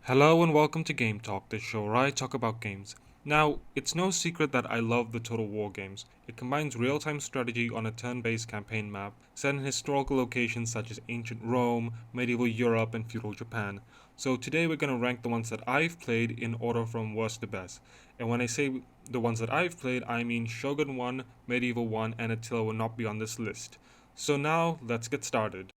Hello and welcome to Game Talk, the show where I talk about games. Now, it's no secret that I love the Total War games. It combines real-time strategy on a turn-based campaign map, set in historical locations such as ancient Rome, medieval Europe, and feudal Japan. So today we're going to rank the ones that I've played in order from worst to best. And when I say the ones that I've played, I mean Shogun 1, Medieval 1, and Attila will not be on this list. So now, let's get started.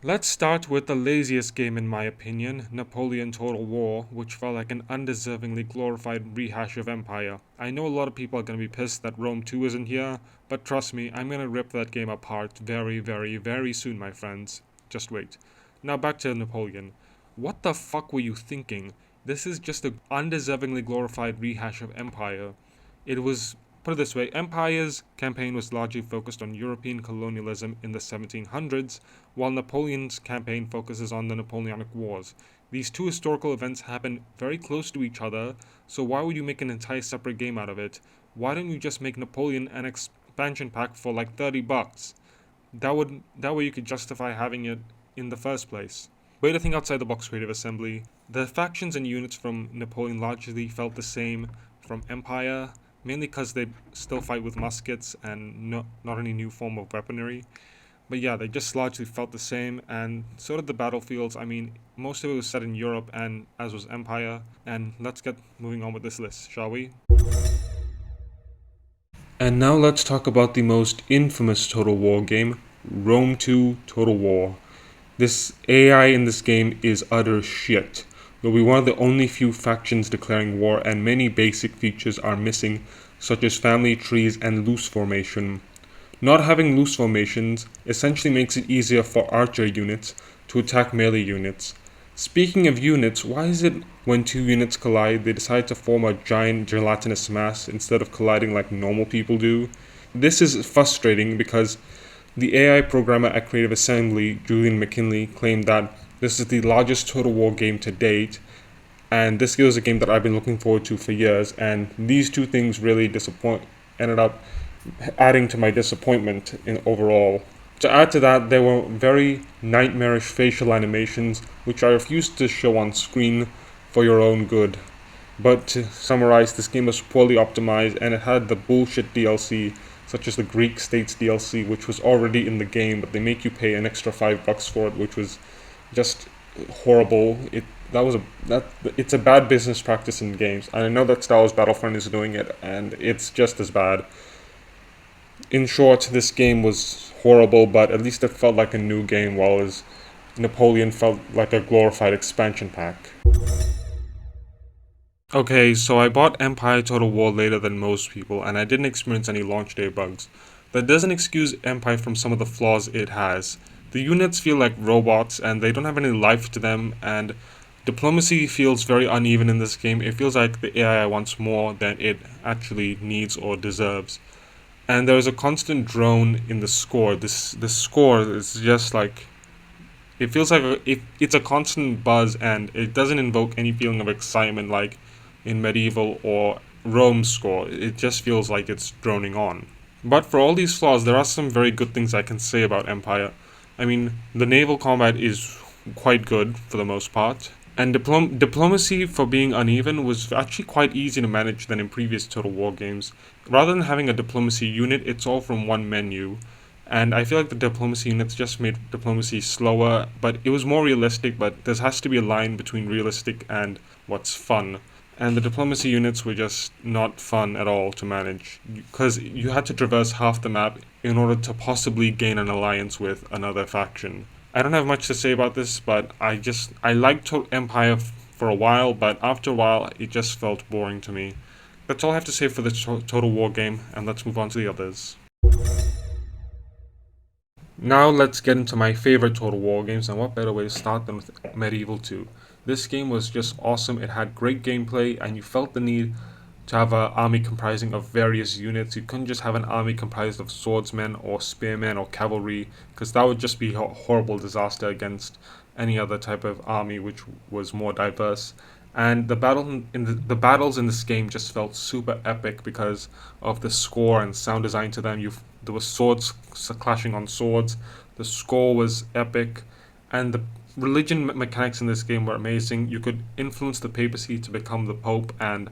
Let's start with the laziest game in my opinion, Napoleon Total War, which felt like an undeservingly glorified rehash of Empire. I know a lot of people are going to be pissed that Rome 2 isn't here, but trust me, I'm going to rip that game apart very soon, my friends. Just wait. Now back to Napoleon. What the fuck were you thinking? This is just an undeservingly glorified rehash of Empire. It was, put it this way, Empire's campaign was largely focused on European colonialism in the 1700s, while Napoleon's campaign focuses on the Napoleonic Wars. These two historical events happen very close to each other, so why would you make an entire separate game out of it? Why don't you just make Napoleon an expansion pack for like $30? That way you could justify having it in the first place. Way to think outside the box, Creative Assembly. The factions and units from Napoleon largely felt the same from Empire, mainly because they still fight with muskets and not any new form of weaponry. But yeah, they just largely felt the same, and so did the battlefields. I mean, most of it was set in Europe, and as was Empire. And let's get moving on with this list, shall we? And now let's talk about the most infamous Total War game, Rome 2 Total War. This AI in this game is utter shit. You'll be one of the only few factions declaring war, and many basic features are missing, such as family trees and loose formation. Not having loose formations essentially makes it easier for archer units to attack melee units. Speaking of units, why is it when two units collide they decide to form a giant gelatinous mass instead of colliding like normal people do? This is frustrating because the AI programmer at Creative Assembly, Julian McKinley, claimed that this is the largest Total War game to date, and this is a game that I've been looking forward to for years, and these two things really ended up adding to my disappointment in overall. To add to that, there were very nightmarish facial animations, which I refused to show on screen for your own good. But to summarize, this game was poorly optimized, and it had the bullshit DLC, such as the Greek States DLC, which was already in the game, but they make you pay an extra $5 for it, which was just horrible. It's a bad business practice in games. And I know that Star Wars Battlefront is doing it, and it's just as bad. In short, this game was horrible, but at least it felt like a new game, while Napoleon felt like a glorified expansion pack. Okay, so I bought Empire Total War later than most people, and I didn't experience any launch day bugs. That doesn't excuse Empire from some of the flaws it has. The units feel like robots, and they don't have any life to them, and diplomacy feels very uneven in this game. It feels like the AI wants more than it actually needs or deserves. And there is a constant drone in the score. This score is just like, it feels like it's a constant buzz, and it doesn't invoke any feeling of excitement like in medieval or Rome score. It just feels like it's droning on. But for all these flaws, there are some very good things I can say about Empire. I mean, the naval combat is quite good for the most part. And diplomacy, for being uneven, was actually quite easy to manage than in previous Total War games. Rather than having a diplomacy unit, it's all from one menu. And I feel like the diplomacy units just made diplomacy slower, but it was more realistic, but there has to be a line between realistic and what's fun. And the diplomacy units were just not fun at all to manage, because you had to traverse half the map in order to possibly gain an alliance with another faction. I don't have much to say about this, but I liked Empire for a while, but after a while it just felt boring to me. That's all I have to say for the Total War game, and let's move on to the others. Now let's get into my favorite Total War games, and what better way to start than with Medieval 2. This game was just awesome. It had great gameplay, and you felt the need to have an army comprising of various units. You couldn't just have an army comprised of swordsmen or spearmen or cavalry, because that would just be a horrible disaster against any other type of army which was more diverse. And the battles in this game just felt super epic because of the score and sound design to them. There was swords clashing on swords. The score was epic, and religion mechanics in this game were amazing. You could influence the papacy to become the pope and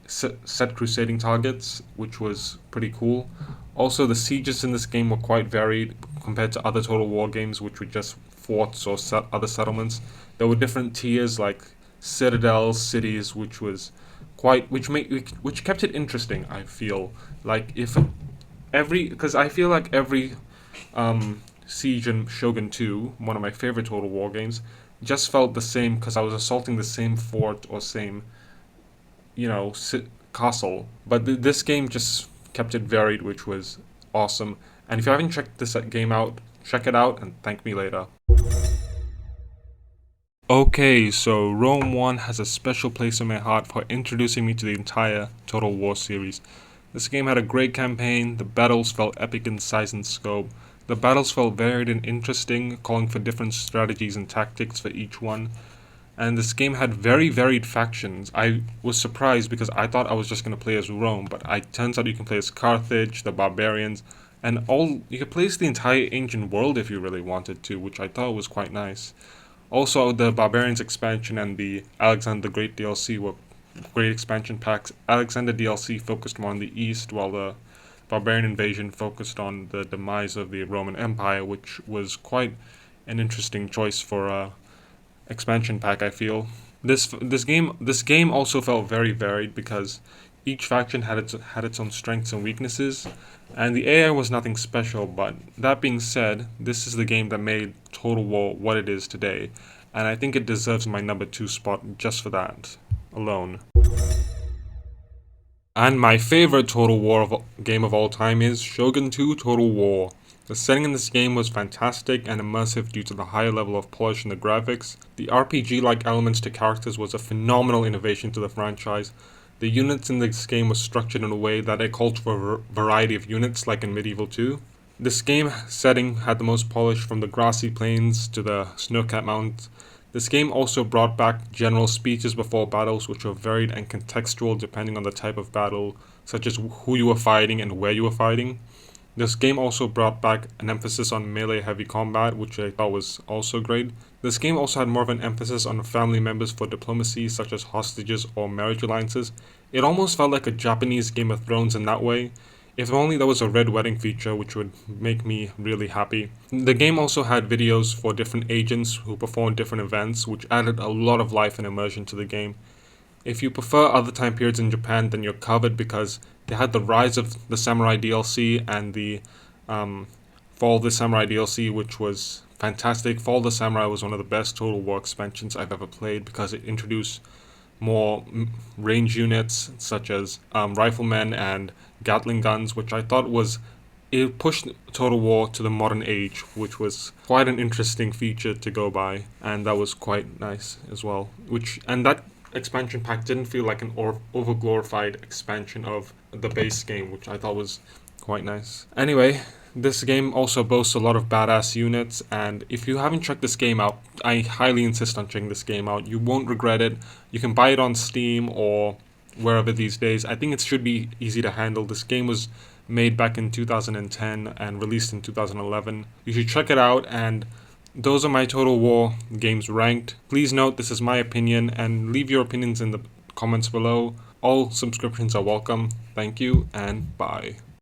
set crusading targets, which was pretty cool. Also, the sieges in this game were quite varied compared to other Total War games, which were just forts or other settlements. There were different tiers like citadels, cities, which was which kept it interesting. I feel like if because I feel like every siege in Shogun 2, one of my favorite Total War games, just felt the same because I was assaulting the same fort or same castle. But this game just kept it varied, which was awesome. And if you haven't checked this game out, check it out and thank me later. Okay, so Rome 1 has a special place in my heart for introducing me to the entire Total War series. This game had a great campaign, the battles felt epic in size and scope, the battles felt varied and interesting, calling for different strategies and tactics for each one, and this game had very varied factions. I was surprised because I thought I was just going to play as Rome, but it turns out you can play as Carthage, the barbarians, and you could play as the entire ancient world if you really wanted to, which I thought was quite nice. Also, the Barbarians expansion and the Alexander the Great DLC were great expansion packs. Alexander DLC focused more on the east, while the Barbarian invasion focused on the demise of the Roman Empire, which was quite an interesting choice for a expansion pack, I feel. This game also felt very varied because each faction had its own strengths and weaknesses, and the AI was nothing special. But that being said, this is the game that made Total War what it is today, and I think it deserves my number 2 spot just for that alone. And my favorite Total War game of all time is Shogun 2 Total War. The setting in this game was fantastic and immersive due to the high level of polish in the graphics. The RPG-like elements to characters was a phenomenal innovation to the franchise. The units in this game were structured in a way that it called for a variety of units like in Medieval 2. This game setting had the most polish from the grassy plains to the snow-capped mountains. This game also brought back general speeches before battles which were varied and contextual depending on the type of battle, such as who you were fighting and where you were fighting. This game also brought back an emphasis on melee heavy combat, which I thought was also great. This game also had more of an emphasis on family members for diplomacy, such as hostages or marriage alliances. It almost felt like a Japanese Game of Thrones in that way. If only there was a red wedding feature, which would make me really happy. The game also had videos for different agents who performed different events, which added a lot of life and immersion to the game. If you prefer other time periods in Japan, then you're covered because they had the Rise of the Samurai DLC and the Fall of the Samurai DLC, which was fantastic. Fall of the Samurai was one of the best Total War expansions I've ever played because it introduced more range units such as riflemen and Gatling guns, which I thought it pushed Total War to the modern age, which was quite an interesting feature to go by, and that was quite nice as well. And that expansion pack didn't feel like an over-glorified expansion of the base game, which I thought was quite nice. Anyway, this game also boasts a lot of badass units, and if you haven't checked this game out, I highly insist on checking this game out. You won't regret it. You can buy it on Steam or wherever these days. I think it should be easy to handle. This game was made back in 2010 and released in 2011. You should check it out, and those are my Total War games ranked. Please note this is my opinion, and leave your opinions in the comments below. All subscriptions are welcome. Thank you, and bye.